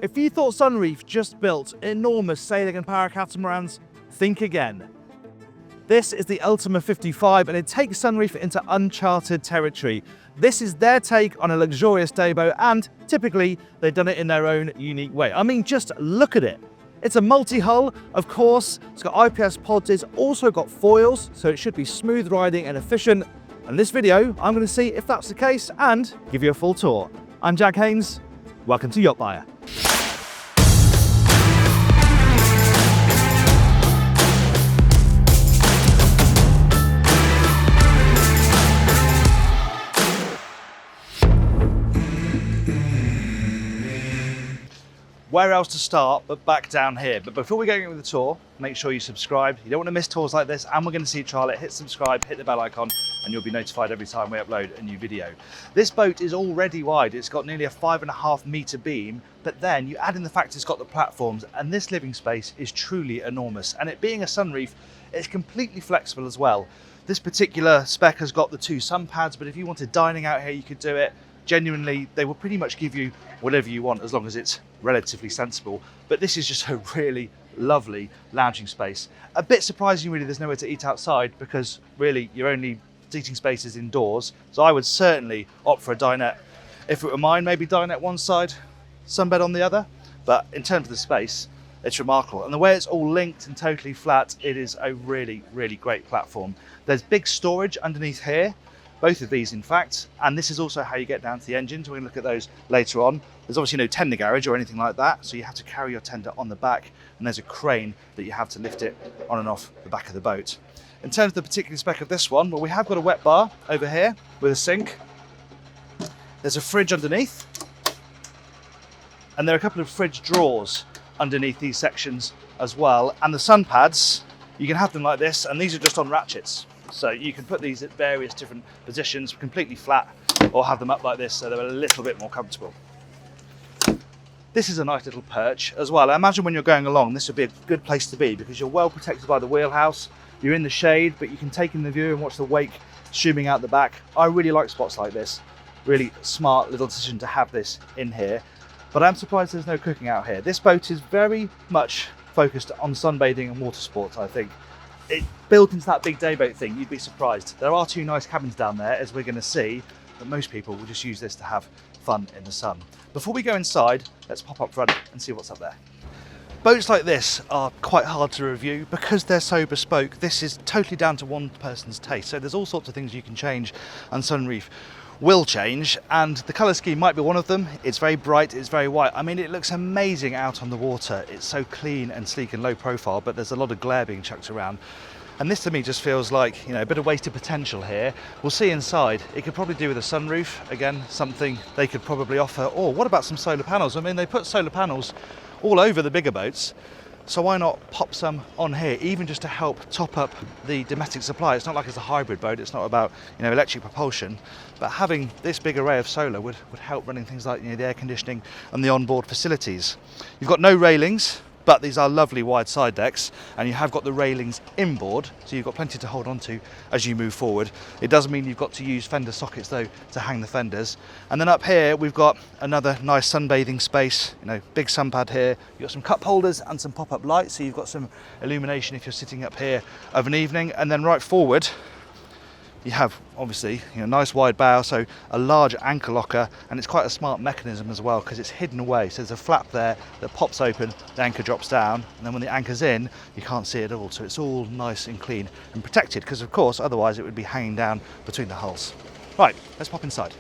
If you thought Sunreef just built enormous sailing and power catamarans, think again. This is the Ultima 55 and it takes Sunreef into uncharted territory. This is their take on a luxurious dayboat and typically they've done it in their own unique way. I mean, just look at it. It's a multi-hull, of course, it's got IPS pods, it's also got foils, so it should be smooth riding and efficient. In this video, I'm going to see if that's the case and give you a full tour. I'm Jack Haines, welcome to YachtBuyer. Where else to start but back down here? But before we go into the tour, make sure you subscribe. You don't want to miss tours like this, and we're going to see you trial it. Hit subscribe, hit the bell icon, and you'll be notified every time we upload a new video. This boat is already wide. It's got nearly a 5.5 metre beam, but then you add in the fact it's got the platforms, and this living space is truly enormous. And it being a Sunreef, it's completely flexible as well. This particular spec has got the 2 sunpads, but if you wanted dining out here, you could do it. Genuinely, they will pretty much give you whatever you want as long as it's relatively sensible. But this is just a really lovely lounging space. A bit surprising really there's nowhere to eat outside because really your only seating space is indoors. So I would certainly opt for a dinette. If it were mine, maybe dinette one side, sunbed on the other. But in terms of the space, it's remarkable. And the way it's all linked and totally flat, it is a really, really great platform. There's big storage underneath here. Both of these in fact, and this is also how you get down to the engines. We're going to look at those later on. There's obviously no tender garage or anything like that, so you have to carry your tender on the back, and there's a crane that you have to lift it on and off the back of the boat. In terms of the particular spec of this one, well, we have got a wet bar over here with a sink. There's a fridge underneath, and there are a couple of fridge drawers underneath these sections as well. And the sun pads, you can have them like this, and these are just on ratchets. So you can put these at various different positions, completely flat, or have them up like this so they're a little bit more comfortable. This is a nice little perch as well. I imagine when you're going along, this would be a good place to be because you're well protected by the wheelhouse. You're in the shade, but you can take in the view and watch the wake streaming out the back. I really like spots like this. Really smart little decision to have this in here. But I'm surprised there's no cooking out here. This boat is very much focused on sunbathing and water sports, I think. It built into that big dayboat thing, you'd be surprised. There are 2 nice cabins down there, as we're going to see, but most people will just use this to have fun in the sun. Before we go inside, let's pop up front and see what's up there. Boats like this are quite hard to review because they're so bespoke. This is totally down to one person's taste, so there's all sorts of things you can change, and Sunreef will change, and the colour scheme might be one of them. It's very bright, it's very white. I mean, it looks amazing out on the water. It's so clean and sleek and low profile, but there's a lot of glare being chucked around. And this to me just feels like, you know, a bit of wasted potential here. We'll see inside. It could probably do with a sunroof. Again, something they could probably offer. Or what about some solar panels? I mean, they put solar panels all over the bigger boats. So why not pop some on here, even just to help top up the domestic supply? It's not like it's a hybrid boat, it's not about, you know, electric propulsion, but having this big array of solar would help running things like, you know, the air conditioning and the onboard facilities. You've got no railings, but these are lovely wide side decks, and you have got the railings inboard, so you've got plenty to hold on to as you move forward. It does mean you've got to use fender sockets though to hang the fenders. And then up here we've got another nice sunbathing space, you know, big sun pad here. You've got some cup holders and some pop-up lights, so you've got some illumination if you're sitting up here of an evening. And then right forward you have obviously, you know, nice wide bow, so a large anchor locker, and it's quite a smart mechanism as well because it's hidden away. So there's a flap there that pops open, the anchor drops down, and then when the anchor's in, you can't see it at all. So it's all nice and clean and protected because of course otherwise it would be hanging down between the hulls. Right, let's pop inside.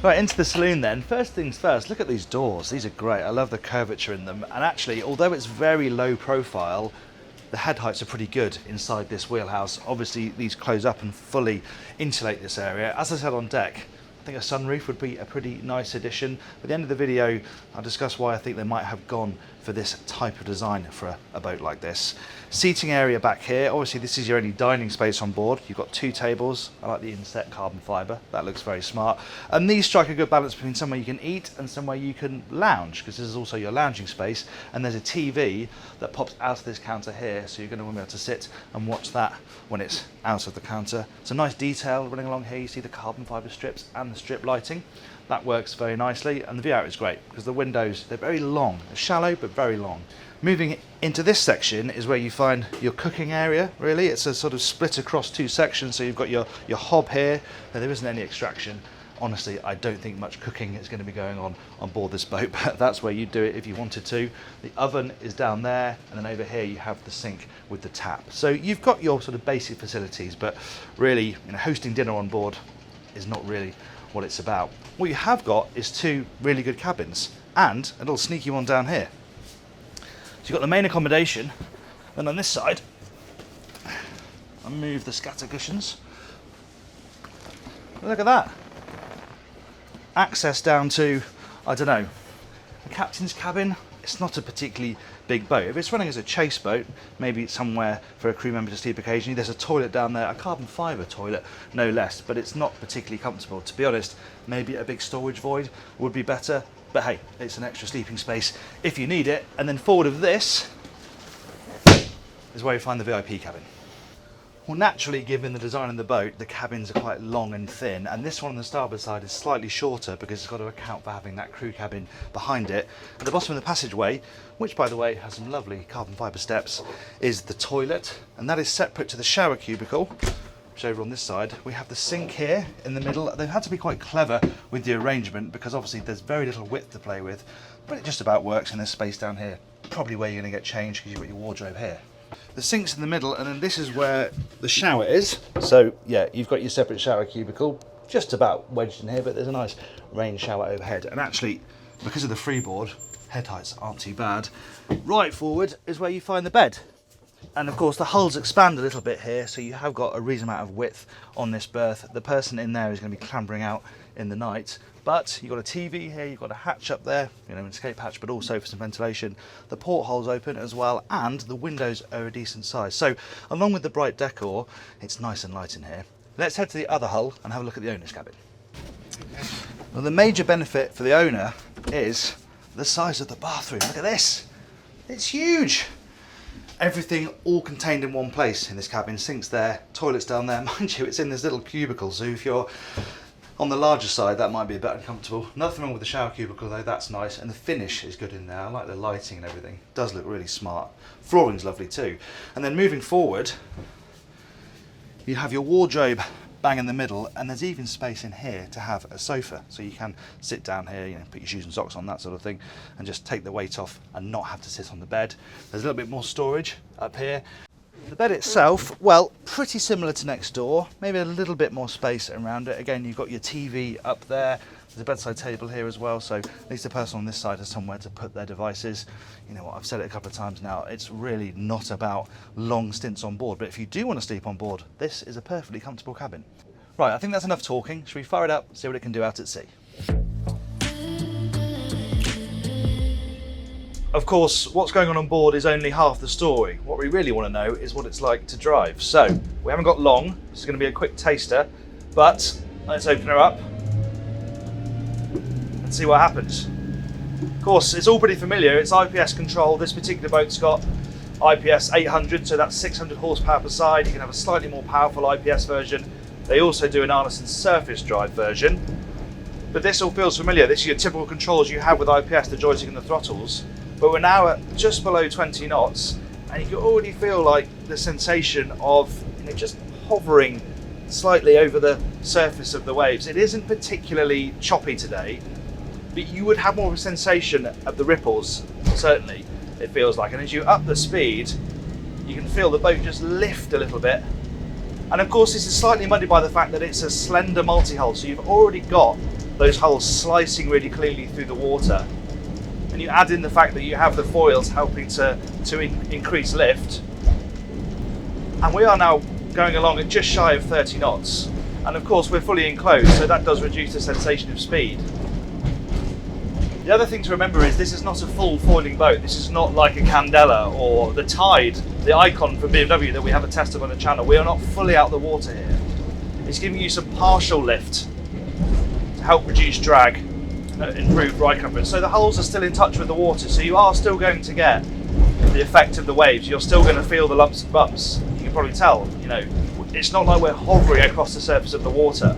Right, into the saloon then. First things first, look at these doors. These are great. I love the curvature in them. And actually, although it's very low profile, the head heights are pretty good inside this wheelhouse. Obviously, these close up and fully insulate this area. As I said on deck, I think a sunroof would be a pretty nice addition. At the end of the video, I'll discuss why I think they might have gone for this type of design for a boat like this. Seating area back here. Obviously, this is your only dining space on board. You've got 2 tables. I like the inset carbon fibre. That looks very smart. And these strike a good balance between somewhere you can eat and somewhere you can lounge, because this is also your lounging space. And there's a TV that pops out of this counter here, so you're going to want to be able to sit and watch that when it's out of the counter. It's a nice detail running along here. You see the carbon fibre strips and the strip lighting. That works very nicely, and the view out is great because the windows, they're very long. They're shallow, but very long. Moving into this section is where you find your cooking area, really. It's a sort of split across two sections, so you've got your hob here, and there isn't any extraction. Honestly, I don't think much cooking is going to be going on board this boat, but that's where you do it if you wanted to. The oven is down there, and then over here you have the sink with the tap. So you've got your sort of basic facilities, but really, hosting dinner on board is not really what it's about. What you have got is two really good cabins, and a little sneaky one down here. So you've got the main accommodation, and on this side, I move the scatter cushions. Look at that. Access down to, I don't know, the captain's cabin. It's not a particularly big boat. If it's running as a chase boat, maybe it's somewhere for a crew member to sleep occasionally. There's a toilet down there, a carbon fibre toilet, no less, but it's not particularly comfortable. To be honest, maybe a big storage void would be better, but hey, it's an extra sleeping space if you need it. And then forward of this is where you find the VIP cabin. Well, naturally, given the design of the boat, the cabins are quite long and thin, and this one on the starboard side is slightly shorter because it's got to account for having that crew cabin behind it. At the bottom of the passageway, which by the way has some lovely carbon fibre steps, is the toilet, and that is separate to the shower cubicle, which over on this side. We have the sink here in the middle. They've had to be quite clever with the arrangement because obviously there's very little width to play with, but it just about works, and there's space down here, probably where you're going to get changed because you've got your wardrobe here. The sink's in the middle, and then this is where the shower is. So yeah, you've got your separate shower cubicle, just about wedged in here, but there's a nice rain shower overhead. And actually, because of the freeboard, head heights aren't too bad. Right forward is where you find the bed. And of course the hulls expand a little bit here, so you have got a reasonable amount of width on this berth. The person in there is going to be clambering out in the night, but you've got a TV here, you've got a hatch up there, an escape hatch, but also for some ventilation. The porthole's open as well, and the windows are a decent size. So along with the bright decor, it's nice and light in here. Let's head to the other hull and have a look at the owner's cabin. Well, the major benefit for the owner is the size of the bathroom. Look at this, it's huge. Everything all contained in one place in this cabin. Sinks there, toilets down there. Mind you, it's in this little cubicle, so if you're on the larger side, that might be a bit uncomfortable. Nothing wrong with the shower cubicle though, that's nice, and the finish is good in there. I like the lighting and everything. It does look really smart. Flooring's lovely too. And then moving forward, you have your wardrobe bang in the middle, and there's even space in here to have a sofa, so you can sit down here, put your shoes and socks on, that sort of thing, and just take the weight off and not have to sit on the bed. There's a little bit more storage up here. The bed itself, well, pretty similar to next door, maybe a little bit more space around it. Again, you've got your TV up there. There's a bedside table here as well, so at least the person on this side has somewhere to put their devices. You know what, I've said it a couple of times now, it's really not about long stints on board, but if you do want to sleep on board, this is a perfectly comfortable cabin. Right, I think that's enough talking. Should we fire it up, see what it can do out at sea? Of course, what's going on board is only half the story. What we really want to know is what it's like to drive. So, we haven't got long. This is going to be a quick taster, but let's open her up and see what happens. Of course, it's all pretty familiar. It's IPS control. This particular boat's got IPS 800, so that's 600 horsepower per side. You can have a slightly more powerful IPS version. They also do an Arneson surface drive version. But this all feels familiar. This is your typical controls you have with IPS, the joystick and the throttles. But we're now at just below 20 knots, and you can already feel like the sensation of just hovering slightly over the surface of the waves. It isn't particularly choppy today, but you would have more of a sensation of the ripples, certainly, it feels like. And as you up the speed, you can feel the boat just lift a little bit. And of course, this is slightly muddied by the fact that it's a slender multi-hull, so you've already got those hulls slicing really cleanly through the water. And you add in the fact that you have the foils helping to increase lift. And we are now going along at just shy of 30 knots. And of course we're fully enclosed, so that does reduce the sensation of speed. The other thing to remember is this is not a full foiling boat. This is not like a Candela or the Tide, the icon for BMW that we have a test of on the channel. We are not fully out the water here. It's giving you some partial lift to help reduce drag, improve ride comfort. So the hulls are still in touch with the water, so you are still going to get the effect of the waves. You're still going to feel the lumps and bumps. You can probably tell, it's not like we're hovering across the surface of the water.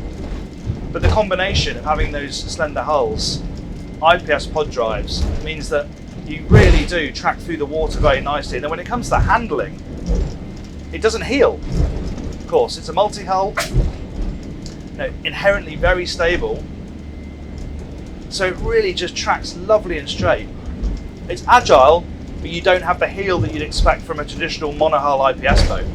But the combination of having those slender hulls, IPS pod drives, means that you really do track through the water very nicely. And then when it comes to handling, it doesn't heel. Of course, it's a multi-hull, inherently very stable. So it really just tracks lovely and straight. It's agile, but you don't have the heel that you'd expect from a traditional monohull IPS boat.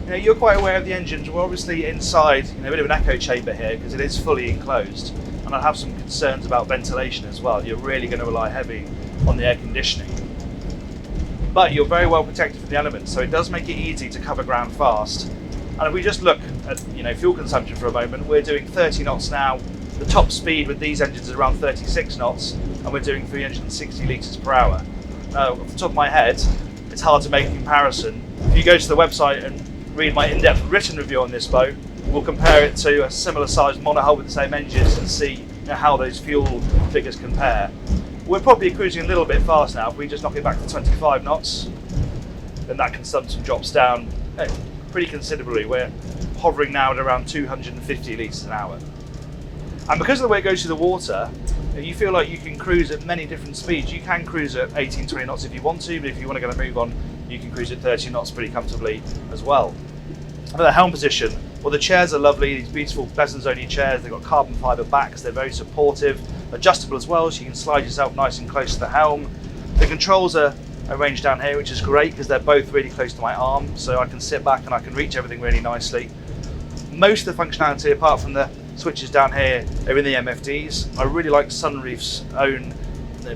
You're quite aware of the engines. We're obviously inside a bit of an echo chamber here because it is fully enclosed, and I have some concerns about ventilation as well. You're really going to rely heavy on the air conditioning. But you're very well protected from the elements, so it does make it easy to cover ground fast. And if we just look at fuel consumption for a moment, we're doing 30 knots now. The top speed with these engines is around 36 knots, and we're doing 360 litres per hour. Now, off the top of my head, it's hard to make a comparison. If you go to the website and read my in-depth written review on this boat, we'll compare it to a similar sized monohull with the same engines and see how those fuel figures compare. We're probably cruising a little bit fast now. If we just knock it back to 25 knots, then that consumption drops down pretty considerably. We're hovering now at around 250 litres an hour. And because of the way it goes through the water, you feel like you can cruise at many different speeds. You can cruise at 18, 20 knots if you want to, but if you want to get a move on, you can cruise at 30 knots pretty comfortably as well. For the helm position, well, the chairs are lovely, these beautiful Besons-only chairs. They've got carbon fibre backs, they're very supportive, adjustable as well, so you can slide yourself nice and close to the helm. The controls are arranged down here, which is great because they're both really close to my arm, so I can sit back and I can reach everything really nicely. Most of the functionality, apart from the switches down here, are in the MFDs. I really like Sunreef's own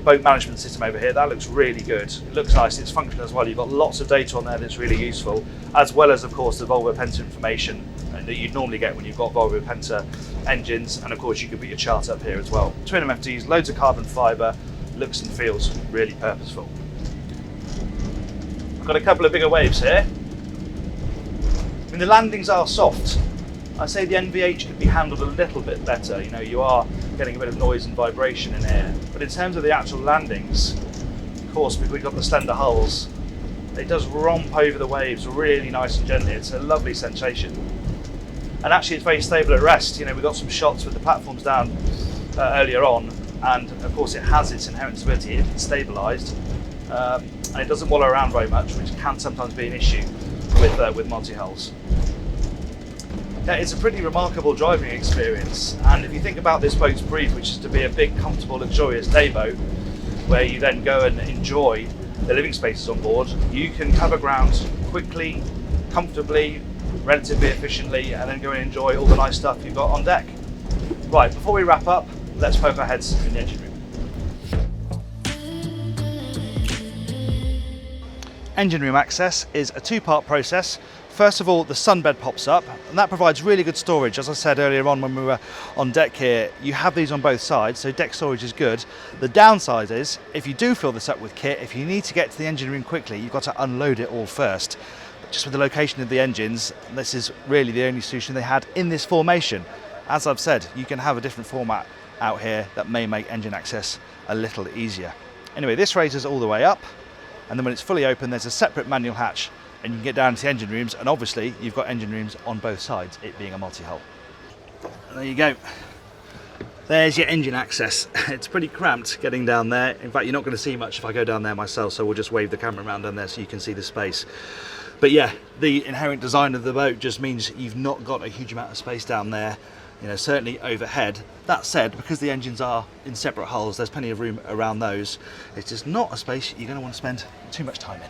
boat management system over here. That looks really good. It looks nice, it's functional as well. You've got lots of data on there that's really useful, as well as, of course, the Volvo Penta information that you'd normally get when you've got Volvo Penta engines, and of course you can put your chart up here as well. Twin MFDs, loads of carbon fibre, looks and feels really purposeful. I've got a couple of bigger waves here. I mean, the landings are soft. I say the NVH could be handled a little bit better. You are getting a bit of noise and vibration in here. But in terms of the actual landings, of course, because we've got the slender hulls, it does romp over the waves really nice and gently. It's a lovely sensation. And actually it's very stable at rest. We've got some shots with the platforms down earlier on, and of course it has its inherent stability if it's stabilised. And it doesn't wallow around very much, which can sometimes be an issue with multi-hulls. Yeah, it's a pretty remarkable driving experience, and if you think about this boat's brief, which is to be a big, comfortable, luxurious day boat, where you then go and enjoy the living spaces on board, you can cover ground quickly, comfortably, relatively efficiently, and then go and enjoy all the nice stuff you've got on deck. Right, before we wrap up, let's poke our heads in the engine room. Engine room access is a two-part process. First of all, the sunbed pops up, and that provides really good storage. As I said earlier on when we were on deck here, you have these on both sides, so deck storage is good. The downside is, if you do fill this up with kit, if you need to get to the engine room quickly, you've got to unload it all first. But just with the location of the engines, this is really the only solution they had in this formation. As I've said, you can have a different format out here that may make engine access a little easier. Anyway, this raises all the way up, and then when it's fully open, there's a separate manual hatch, and you can get down to the engine rooms, and obviously you've got engine rooms on both sides, it being a multi-hull. There you go. There's your engine access. It's pretty cramped getting down there. In fact, you're not going to see much if I go down there myself, so we'll just wave the camera around down there so you can see the space. But yeah, the inherent design of the boat just means you've not got a huge amount of space down there, certainly overhead. That said, because the engines are in separate hulls, there's plenty of room around those. It's just not a space you're going to want to spend too much time in.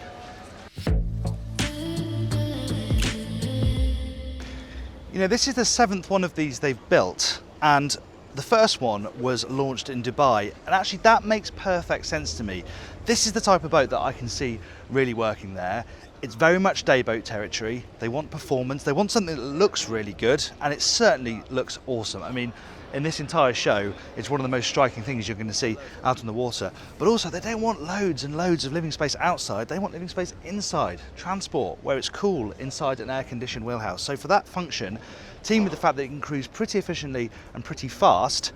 This is the 7th one of these they've built, and the first one was launched in Dubai, and actually that makes perfect sense to me. This is the type of boat that I can see really working there. It's very much day boat territory. They want performance, they want something that looks really good, and it certainly looks awesome. I mean, in this entire show, it's one of the most striking things you're going to see out on the water. But also, they don't want loads and loads of living space outside, they want living space inside. Transport, where it's cool inside an air-conditioned wheelhouse. So for that function, teamed with the fact that it can cruise pretty efficiently and pretty fast,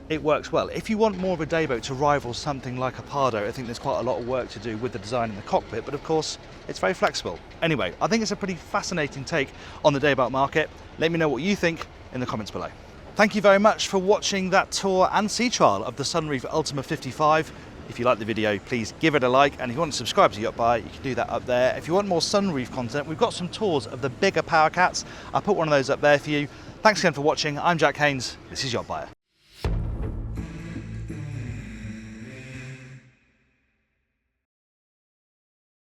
it works well. If you want more of a day boat to rival something like a Pardo, I think there's quite a lot of work to do with the design in the cockpit, but of course, it's very flexible. Anyway, I think it's a pretty fascinating take on the day boat market. Let me know what you think in the comments below. Thank you very much for watching that tour and sea trial of the Sunreef Ultima 55. If you like the video, please give it a like, and if you want to subscribe to YachtBuyer, you can do that up there. If you want more Sunreef content, we've got some tours of the bigger power cats. I'll put one of those up there for you. Thanks again for watching. I'm Jack Haines. This is YachtBuyer.